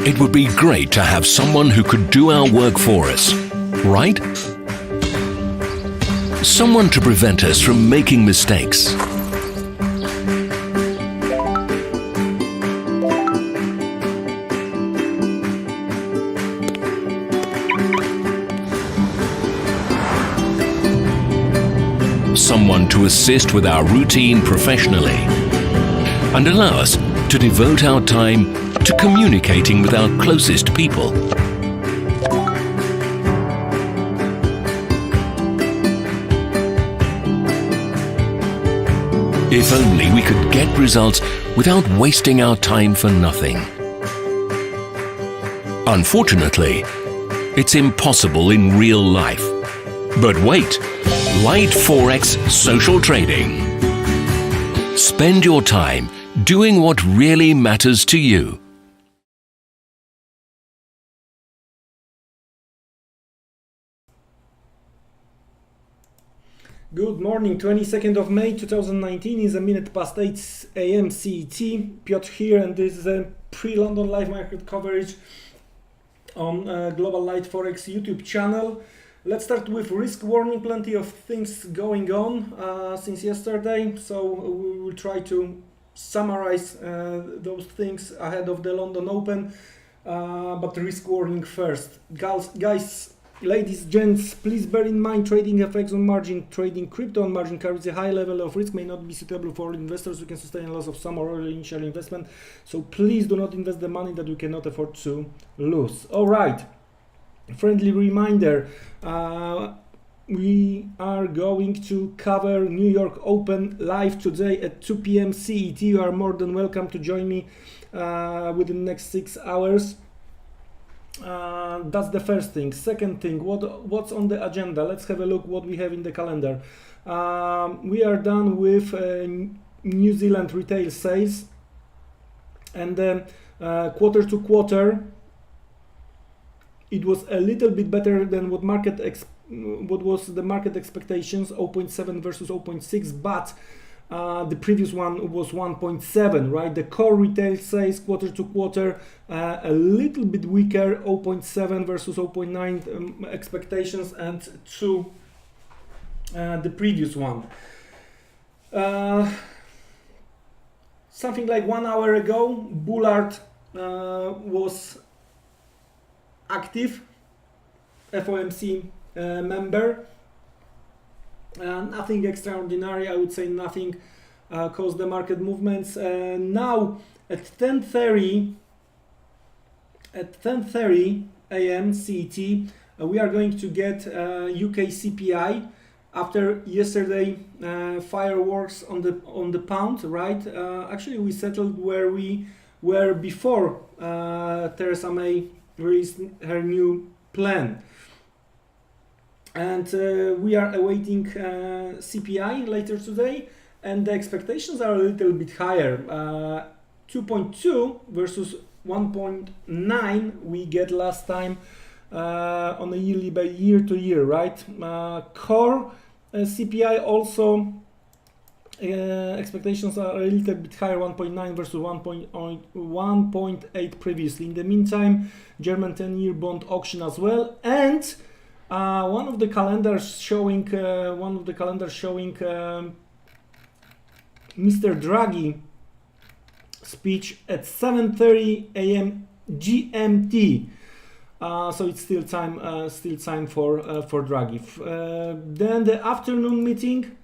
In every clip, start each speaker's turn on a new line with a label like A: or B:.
A: It would be great to have someone who could do our work for us, right? Someone to prevent us from making mistakes. Someone to assist with our routine professionally and allow us to devote our time to communicating with our closest people. If only we could get results without wasting our time for nothing. Unfortunately, it's impossible in real life. But wait, Light Forex Social Trading. Spend your time doing what really matters to you.
B: Good morning, 22nd of May 2019 is a minute past 8 a.m. CET. Piotr here, and this is a pre-London live market coverage on Global Light Forex YouTube channel. Let's start with risk warning. Plenty of things going on since yesterday, so we will try to summarize those things ahead of the London Open, but risk warning first. Guys, ladies, gents, please bear in mind trading effects on margin. Trading crypto on margin carries a high level of risk, may not be suitable for investors who can sustain a loss of some or all initial investment, so please do not invest the money that you cannot afford to lose. All right. Friendly reminder, we are going to cover New York Open live today at 2 p.m. CET. You are more than welcome to join me within the next 6 hours. That's the first thing. Second thing, what's on the agenda? Let's have a look what we have in the calendar. We are done with New Zealand retail sales, and then quarter to quarter it was a little bit better than what was the market expectations, 0.7 versus 0.6, but the previous one was 1.7, right? The core retail sales quarter to quarter a little bit weaker, 0.7 versus 0.9 expectations, and to the previous one. Something like 1 hour ago, Bullard was active, FOMC member. Nothing extraordinary, I would say. Nothing caused the market movements. Now at 10:30 a.m. CET, we are going to get UK CPI after yesterday fireworks on the pound, right? Actually, we settled where we were before Theresa May released her new plan, and we are awaiting CPI later today, and the expectations are a little bit higher, 2.2 versus 1.9 we get last time on a yearly by year to year, right? Core CPI also expectations are a little bit higher, 1.9 versus 1.8 previously. In the meantime, German 10-year bond auction as well, and one of the calendars showing Mr. Draghi speech at 7:30 a.m. GMT. So it's still time for Draghi. Then the afternoon meeting.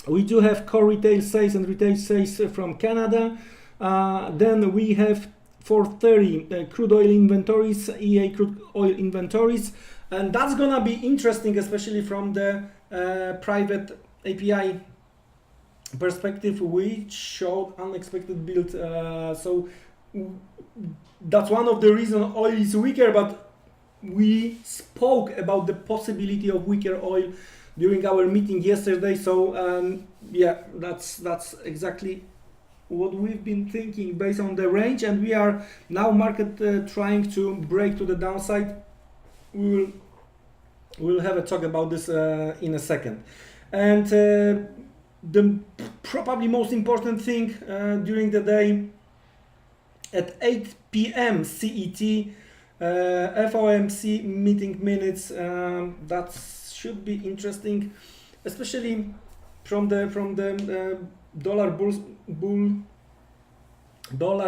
B: We do have core retail sales and retail sales from Canada. Then we have 4:30 crude oil inventories, EA crude oil inventories, and that's gonna be interesting, especially from the private API perspective, which showed unexpected build. So that's one of the reasons oil is weaker, but we spoke about the possibility of weaker oil during our meeting yesterday. So yeah, that's exactly what we've been thinking based on the range, and we are now market trying to break to the downside. We'll have a talk about this in a second. And the probably most important thing during the day at 8 p.m. CET. FOMC meeting minutes. That should be interesting, especially from the dollar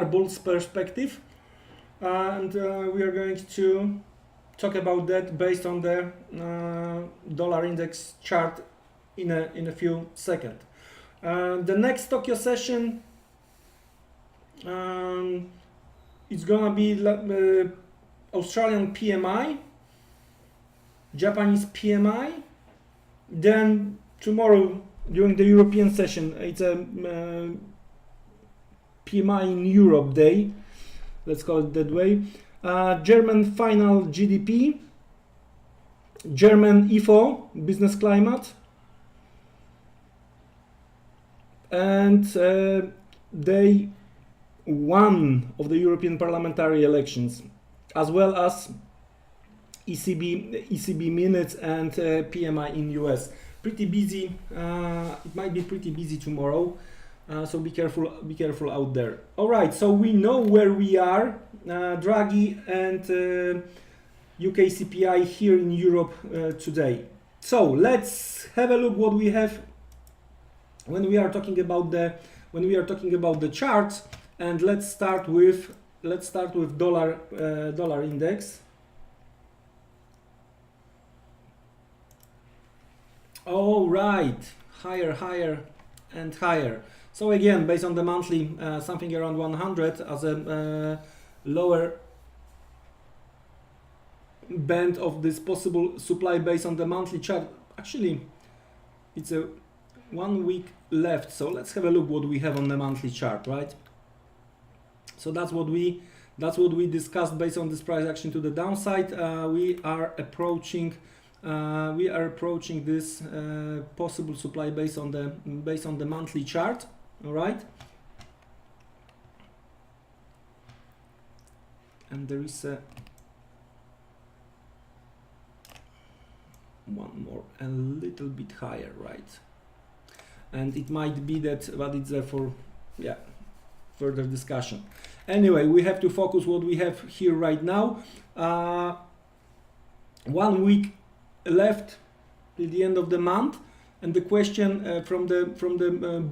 B: bulls perspective, and we are going to talk about that based on the dollar index chart in a few seconds. The next Tokyo session it's gonna be Australian PMI, Japanese PMI. Then tomorrow during the European session, it's a PMI in Europe day, let's call it that way. German final GDP, German IFO, business climate, and day one of the European parliamentary elections, as well as ECB minutes and PMI in US. Pretty busy. It might be pretty busy tomorrow, so be careful out there. All right, so we know where we are. Draghi and UK CPI here in Europe today. So let's have a look what we have when we are talking about the charts, and let's start with dollar index. All right, higher and higher. So again, based on the monthly, something around 100 as a lower band of this possible supply based on the monthly chart. Actually, it's a 1 week left, so let's have a look what we have on the monthly chart, right? So that's what we discussed based on this price action to the downside. We are approaching this possible supply based on the monthly chart. All right, and there is one more a little bit higher, right? And it might be that, but it's there for further discussion. Anyway, we have to focus what we have here right now. 1 week left till the end of the month, and the question from the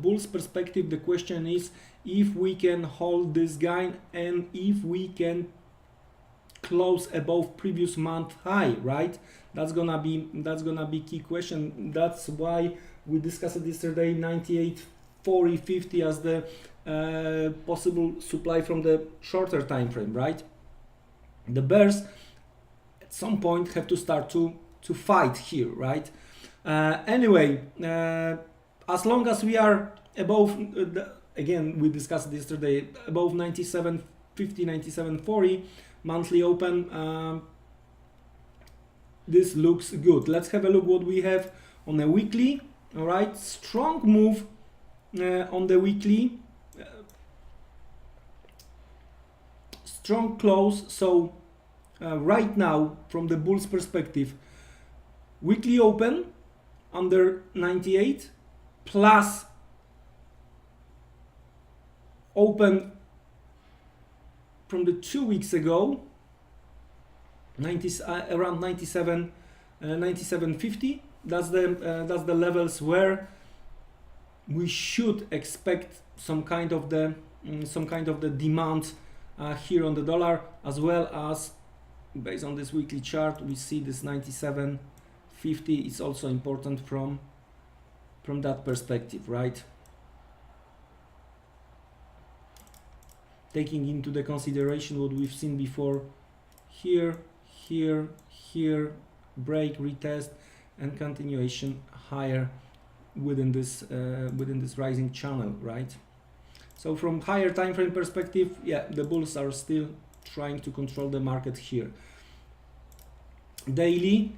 B: bulls perspective, the question is if we can hold this guy and if we can close above previous month high, right? That's gonna be key question. That's why we discussed it yesterday, 98, 40, 50 as the possible supply from the shorter time frame, right? The bears at some point have to start to fight here, right? Anyway, as long as we are above, again, we discussed it yesterday, above 97.50, 97.40 monthly open, this looks good. Let's have a look what we have on a weekly. All right, strong move on the weekly, strong close. So right now, from the bulls perspective, weekly open under 98 plus open from the 2 weeks ago, around 97, 97.50. That's the levels where we should expect some kind of the demand here on the dollar, as well as based on this weekly chart we see this 97.50 is also important from that perspective, right? Taking into the consideration what we've seen before, here, break, retest, and continuation higher within this rising channel, right? So from higher time frame perspective, yeah, the bulls are still trying to control the market here. Daily,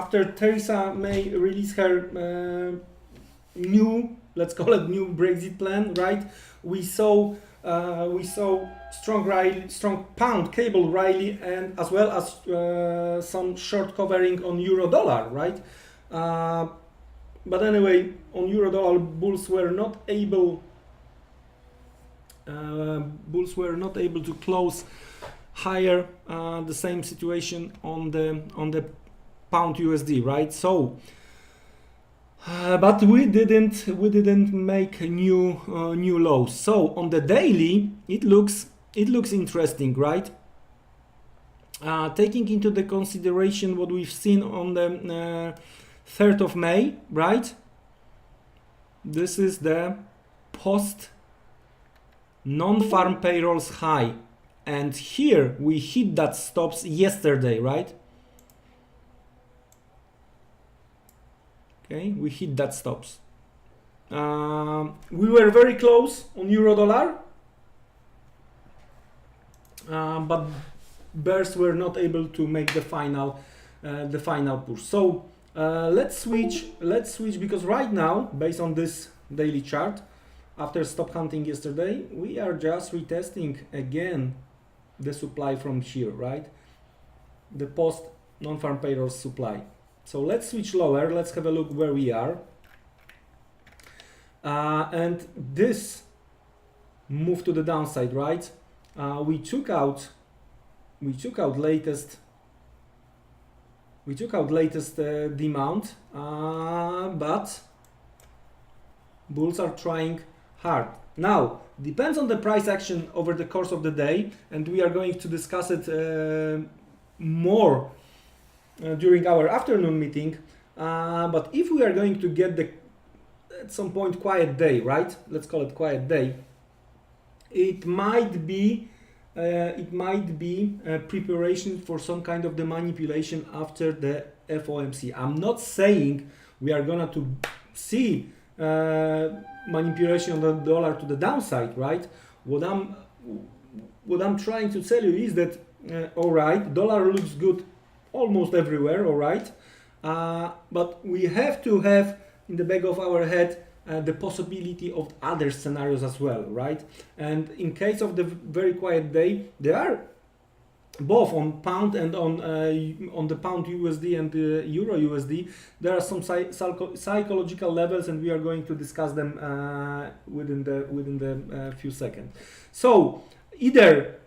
B: after Theresa May released her new, let's call it new Brexit plan, right? We saw strong rally, strong pound cable rally, and as well as some short covering on euro dollar, right? But anyway, on euro dollar, bulls were not able to close higher. The same situation on the pound USD, right? So but we didn't make new lows. So on the daily, it looks interesting, right? Taking into the consideration what we've seen on the 3rd of May, right? This is the post non-farm payrolls high, and here we hit that stops yesterday, right? Okay, we hit that stops. We were very close on euro dollar, but bears were not able to make the final push. So let's switch because right now, based on this daily chart, after stop hunting yesterday, we are just retesting again the supply from here, right? The post non-farm payrolls supply. So let's switch lower. Let's have a look where we are. And this move to the downside, right? We took out latest demand, but bulls are trying hard. Now, depends on the price action over the course of the day, and we are going to discuss it more during our afternoon meeting. But if we are going to get at some point quiet day, right? Let's call it quiet day. It might be a preparation for some kind of the manipulation after the FOMC. I'm not saying we are gonna to see manipulation of the dollar to the downside, right? What I'm trying to tell you is that all right, dollar looks good almost everywhere, all right, but we have to have in the back of our head the possibility of other scenarios as well, right? And in case of the very quiet day, there are both on pound and on the pound USD and the euro USD, there are some psychological levels, and we are going to discuss them within the few seconds. So either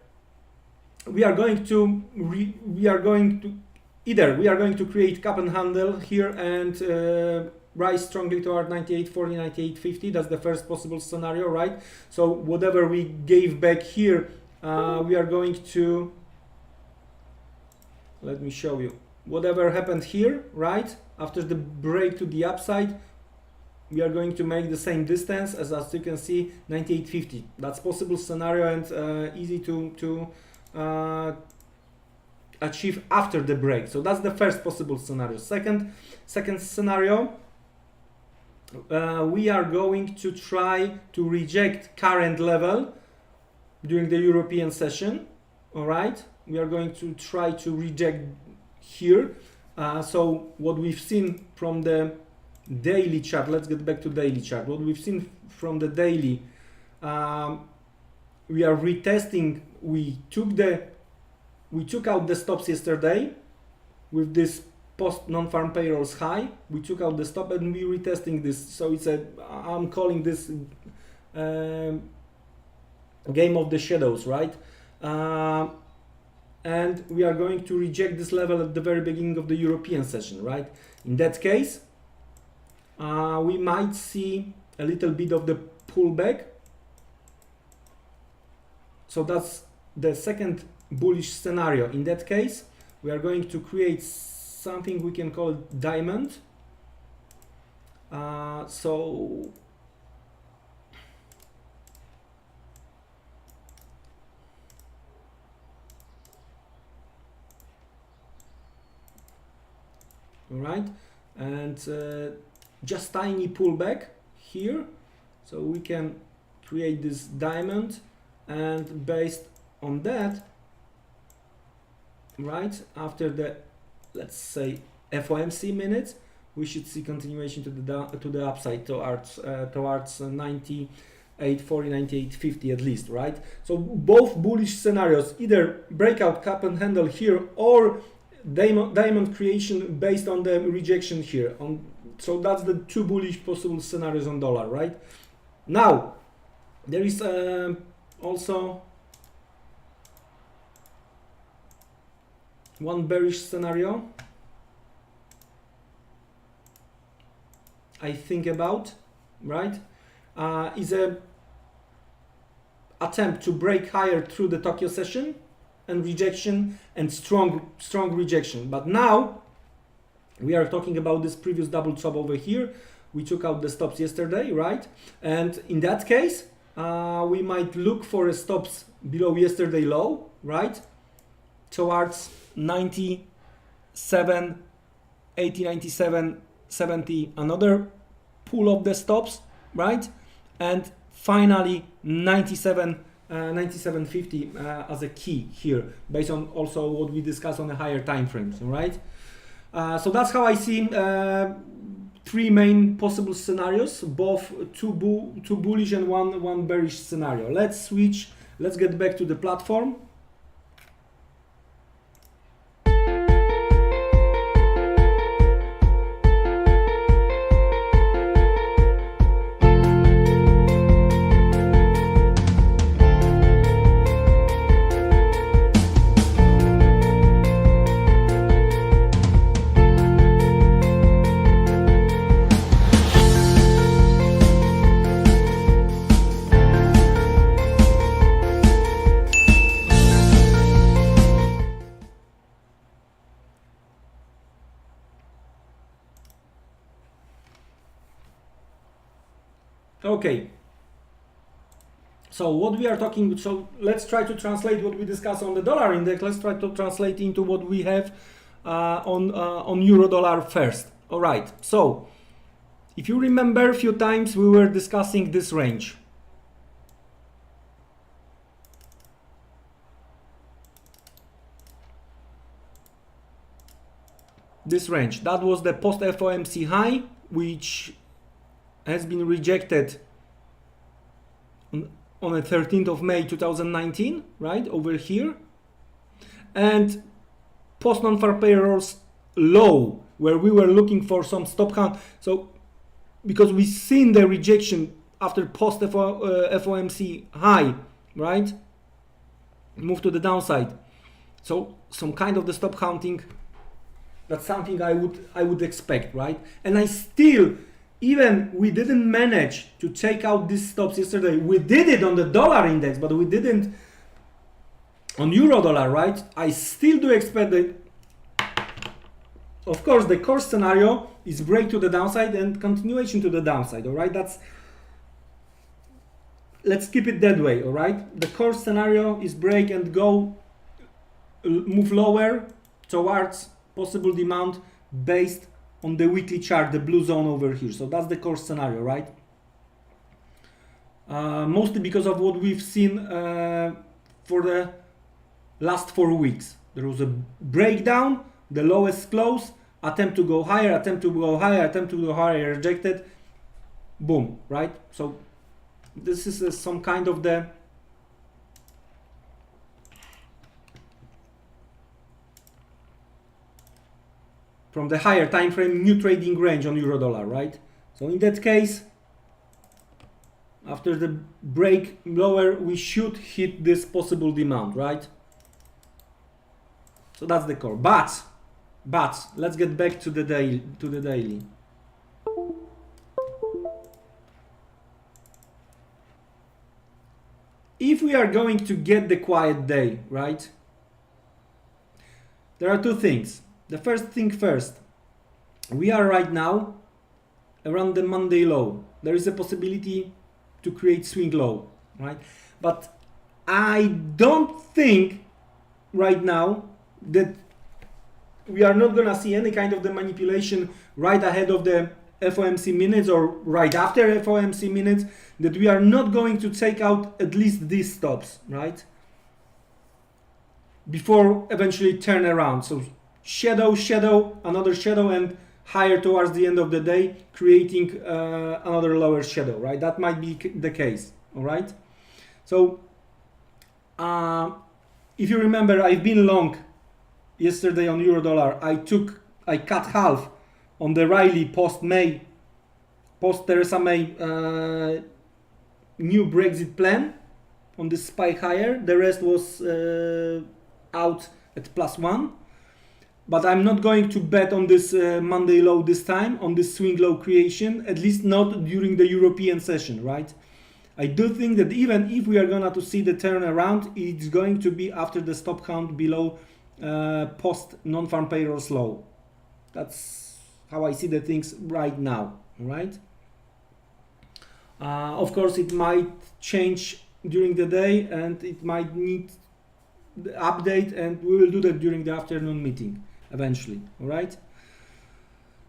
B: we are going to create cup and handle here and rise strongly toward 98.40, 98.50. That's the first possible scenario, right? So whatever we gave back here, we are going to, let me show you, whatever happened here, right? After the break to the upside, we are going to make the same distance as you can see, 98.50. That's possible scenario and easy to achieve after the break. So that's the first possible scenario. Second scenario, we are going to try to reject current level during the European session. All right, we are going to try to reject here. So what we've seen from the daily chart, let's get back to daily chart. What we've seen from the daily, we are retesting. We took out the stops yesterday with this post non-farm payrolls high. We took out the stop and we're retesting this. So I'm calling this game of the shadows, right? And we are going to reject this level at the very beginning of the European session, right? In that case, we might see a little bit of the pullback. So that's the second bullish scenario. In that case, we are going to create something we can call diamond. All right, and just tiny pullback here, so we can create this diamond, and based on that, right after the, let's say, FOMC minutes, we should see continuation to the upside towards 98.40, 98.50 at least, right? So both bullish scenarios, either breakout cup and handle here or diamond creation based on the rejection here. So that's the two bullish possible scenarios on dollar, right? Now, there is also one bearish scenario I think about, right? Is a attempt to break higher through the Tokyo session and rejection and strong rejection. But now we are talking about this previous double top over here. We took out the stops yesterday, right? And in that case, we might look for a stops below yesterday low, right? Towards 97, 80, 97, 70, another pull of the stops, right? And finally 97, 97.50 as a key here, based on also what we discussed on the higher time frames, right? So that's how I see three main possible scenarios, both two bullish and one bearish scenario. Let's switch. Let's get back to the platform. Okay, so what we are talking, so let's try to translate what we discussed on the dollar index. Let's try to translate into what we have on euro dollar first. All right, so if you remember, a few times we were discussing this range. This range, that was the post FOMC high, which has been rejected on the 13th of May 2019, right, over here. And post non-farm payrolls low, where we were looking for some stop count. So because we've seen the rejection after post FOMC high, right, move to the downside. So some kind of the stop counting, that's something I would expect, right? And I still, even we didn't manage to take out these stops yesterday. We did it on the dollar index, but we didn't on euro dollar, right? I still do expect that, of course, the core scenario is break to the downside and continuation to the downside, all right? Let's keep it that way, all right? The core scenario is break and go, move lower towards possible demand based on the weekly chart, the blue zone over here. So that's the core scenario, right? Mostly because of what we've seen for the last 4 weeks. There was a breakdown, the lowest close, attempt to go higher, attempt to go higher, attempt to go higher, rejected, boom, right? So this is some kind of the from the higher time frame new trading range on euro dollar, right? So in that case, after the break lower, we should hit this possible demand, right? So that's the core. But let's get back to the daily. If we are going to get the quiet day, right? There are two things. The first thing first, we are right now around the Monday low. There is a possibility to create swing low, right? But I don't think right now that we are not gonna see any kind of the manipulation right ahead of the FOMC minutes or right after FOMC minutes, that we are not going to take out at least these stops, right? Before eventually turn around. So shadow, another shadow, and higher towards the end of the day, creating another lower shadow, right? That might be the case, all right? So if you remember, I've been long yesterday on euro dollar. I cut half on the rally post-May, post-Theresa May new Brexit plan on this spike higher. The rest was out at +1. But I'm not going to bet on this Monday low this time, on this swing low creation, at least not during the European session, right? I do think that even if we are gonna to see the turnaround, it's going to be after the stop count below post non-farm payrolls low. That's how I see the things right now, right? Of course, it might change during the day and it might need the update, and we will do that during the afternoon meeting eventually, all right?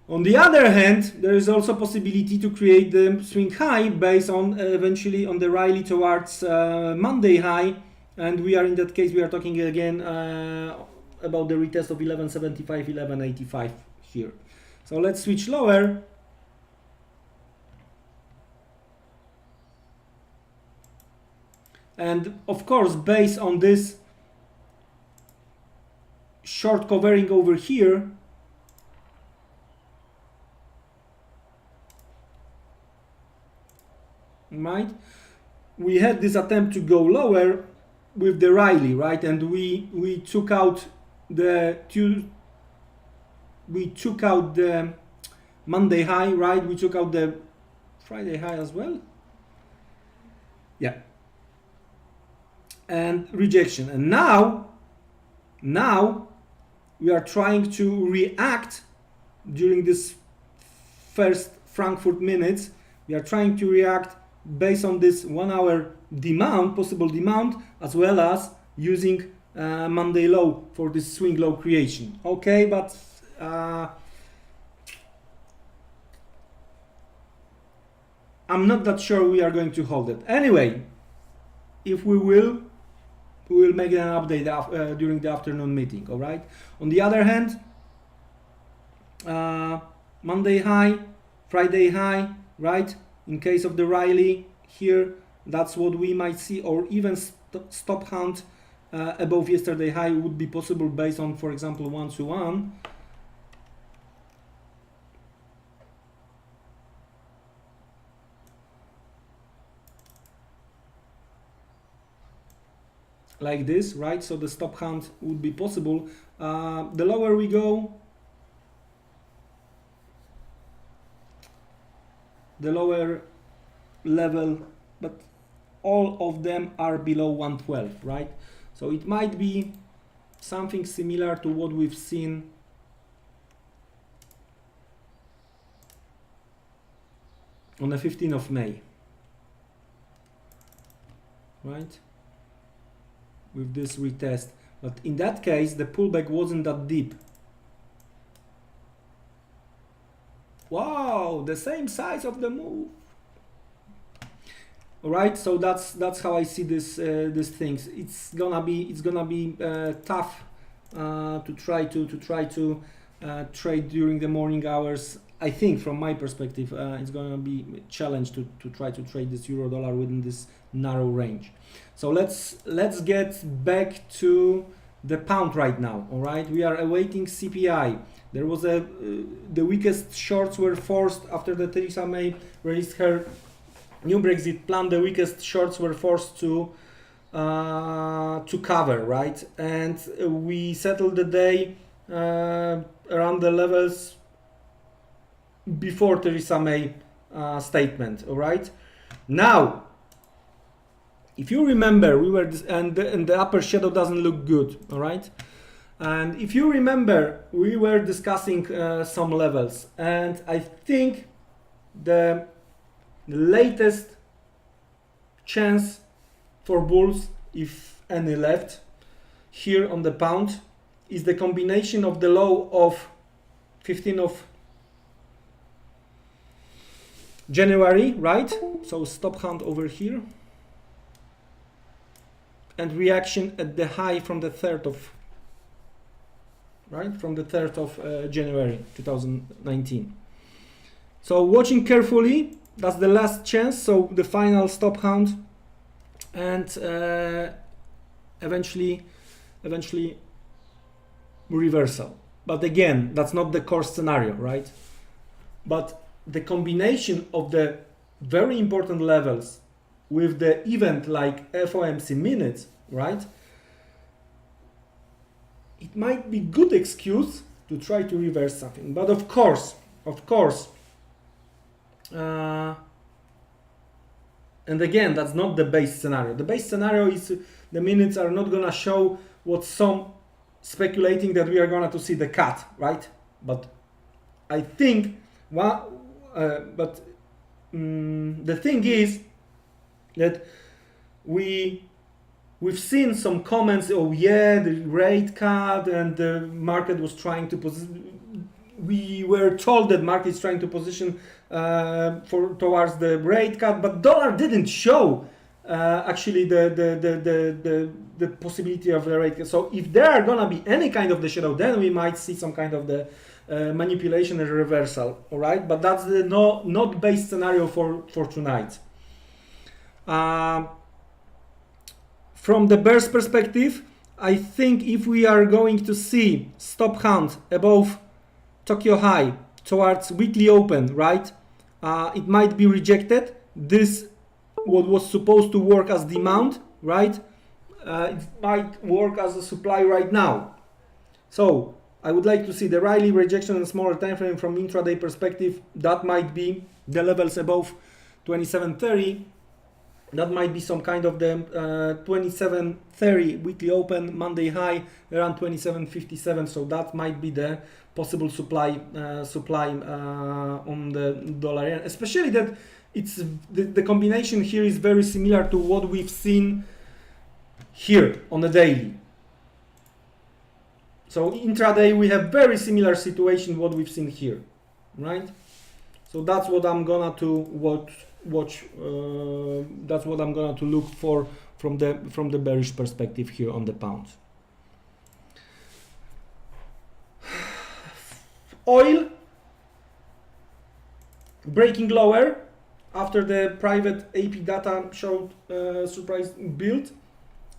B: On the other hand, there is also possibility to create the swing high based on eventually on the rally towards Monday high, and we are in that case we are talking again about the retest of 1175, 1185 here. So let's switch lower. And of course, based on this short covering over here, right, we had this attempt to go lower with the rally, right, and we took out the Monday high, right, we took out the Friday high as well, yeah, and rejection. And now we are trying to react during this first Frankfurt minutes. We are trying to react based on this 1 hour demand, possible demand, as well as using Monday low for this swing low creation. Okay, but I'm not that sure we are going to hold it. Anyway, if we will make an update during the afternoon meeting, all right? On the other hand, Monday high, Friday high, right? In case of the rally here, that's what we might see, or even stop hunt above yesterday high would be possible based on, for example, 1-to-1. Like this, right? So the stop hunt would be possible. The lower we go, the lower level, but all of them are below 112, right? So it might be something similar to what we've seen on the 15th of May, right? With this retest, but in that case the pullback wasn't that deep. Wow, the same size of the move. All right, so that's how I see this these things. It's gonna be tough to try to trade during the morning hours. I think from my perspective, it's gonna be a challenge to try to trade this euro dollar within this narrow range. So let's get back to the pound right now. All right, we are awaiting CPI. There was the weakest shorts were forced after the Theresa May released her new Brexit plan. The weakest shorts were forced to cover, right? And we settled the day around the levels before Theresa May statement. All right, now, if you remember, we were and the upper shadow doesn't look good, all right? And if you remember, we were discussing some levels, and I think the latest chance for bulls, if any left, here on the pound, is the combination of the low of 15th of January, right? So stop hunt over here, and reaction at the high from the 3rd of, right, from the 3rd of January 2019. So watching carefully, that's the last chance, so the final stop hunt, and eventually reversal. But again, that's not the core scenario, right? but the combination of the very important levels with the event like FOMC minutes, right? It might be good excuse to try to reverse something, but of course, and again, that's not the base scenario. The base scenario is the minutes are not gonna show what some speculating that we are gonna to see the cut, right? But I think, the thing is that we've seen some comments. Oh yeah, the rate cut, and the market was trying to position. We were told that market is trying to position towards the rate cut, but dollar didn't show actually the possibility of the rate cut. So if there are gonna be any kind of the shadow, then we might see some kind of the manipulation and reversal. All right, but that's the not base scenario for tonight. From the bears perspective, I think if we are going to see stop count above Tokyo high towards weekly open, right? It might be rejected. This what was supposed to work as demand, right? It might work as a supply right now. So I would like to see the Riley rejection and smaller time frame from intraday perspective. That might be the levels above 2730. That might be some kind of the 2730 weekly open, Monday high around 2757. So that might be the possible supply on the dollar yen, especially that it's the combination here is very similar to what we've seen here on the daily. So intraday we have very similar situation what we've seen here, right? So that's what I'm gonna to watch. That's what I'm gonna to look for from the bearish perspective here on the pound. Oil breaking lower after the private AP data showed surprise build,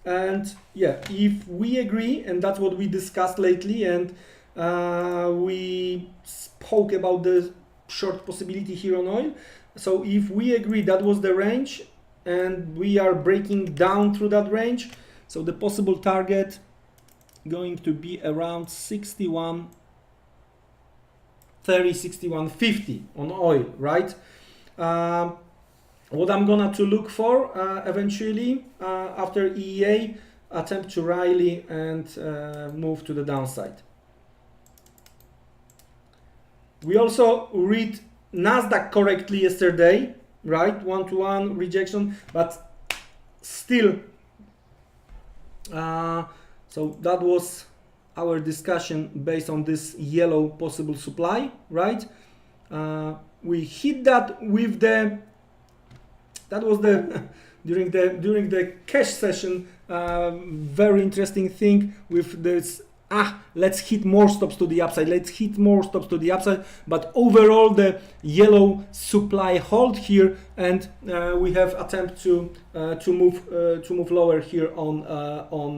B: and yeah, if we agree, and that's what we discussed lately, and we spoke about the short possibility here on oil. So if we agree that was the range and we are breaking down through that range, so the possible target going to be around 61.30, 61.50 on oil, right? What I'm gonna to look for eventually after EEA, attempt to rally and move to the downside. We also read Nasdaq correctly yesterday, right? 1-to-1 rejection, but still. So that was our discussion based on this yellow possible supply, right? We hit that with the. That was the during the cash session. Very interesting thing with this. Let's hit more stops to the upside. Let's hit more stops to the upside. But overall, the yellow supply hold here, and we have attempt to move lower here on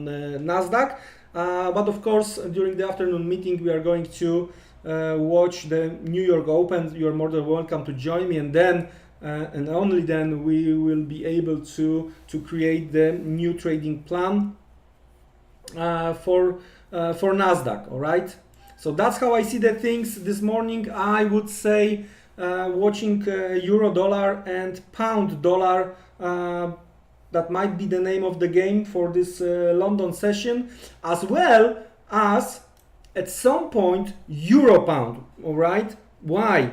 B: Nasdaq. But of course, during the afternoon meeting, we are going to watch the New York Open. You are more than welcome to join me, and then and only then we will be able to create the new trading plan for Nasdaq. All right, so that's how I see the things this morning. I would say watching euro dollar and pound dollar, that might be the name of the game for this London session, as well as at some point euro pound. All right, why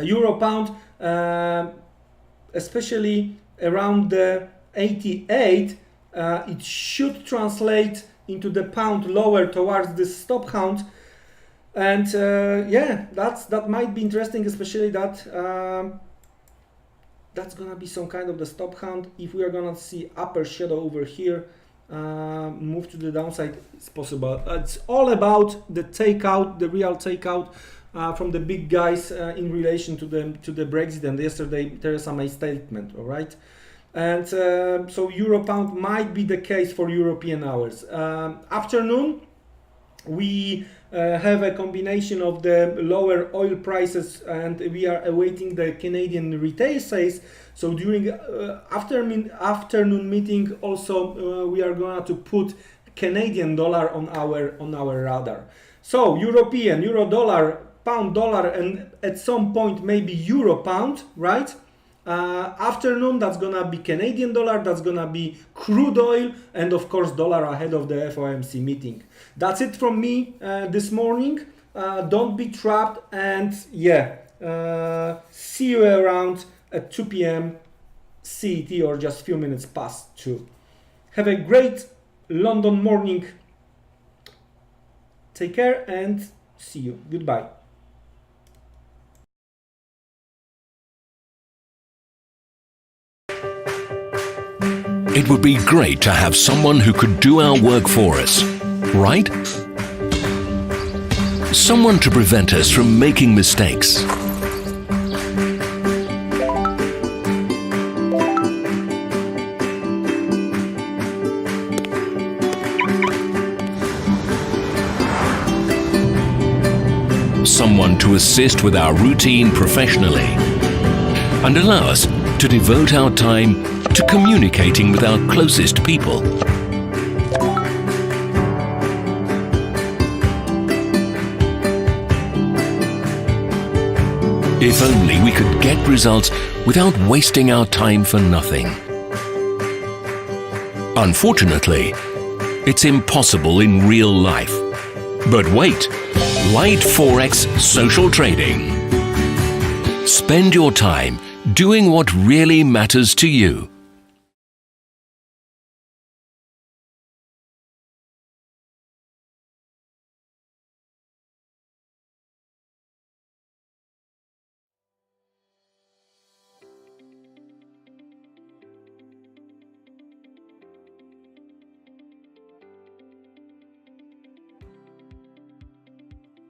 B: euro pound, especially around the 88, it should translate into the pound lower towards the stop count, and yeah, that might be interesting, especially that that's gonna be some kind of the stop count. If we are gonna see upper shadow over here, move to the downside, it's possible. It's all about the takeout, the real takeout from the big guys in relation to the Brexit and yesterday Theresa May statement. All right. And so euro pound might be the case for European hours. Afternoon, We have a combination of the lower oil prices, and we are awaiting the Canadian retail sales. So during afternoon meeting, also we are going to put Canadian dollar on our radar. So European, euro dollar, pound dollar, and at some point maybe euro pound, right? Afternoon, that's gonna be Canadian dollar, that's gonna be crude oil, and of course dollar ahead of the FOMC meeting. That's it from me this morning. Don't be trapped, and see you around at 2 p.m. CET, or just few minutes past 2. Have a great London morning. Take care and see you. Goodbye.
A: It would be great to have someone who could do our work for us, right? Someone to prevent us from making mistakes. Someone to assist with our routine professionally and allow us to devote our time to communicating with our closest people. If only we could get results without wasting our time for nothing. Unfortunately, it's impossible in real life. But wait, Light Forex Social Trading. Spend your time doing what really matters to you.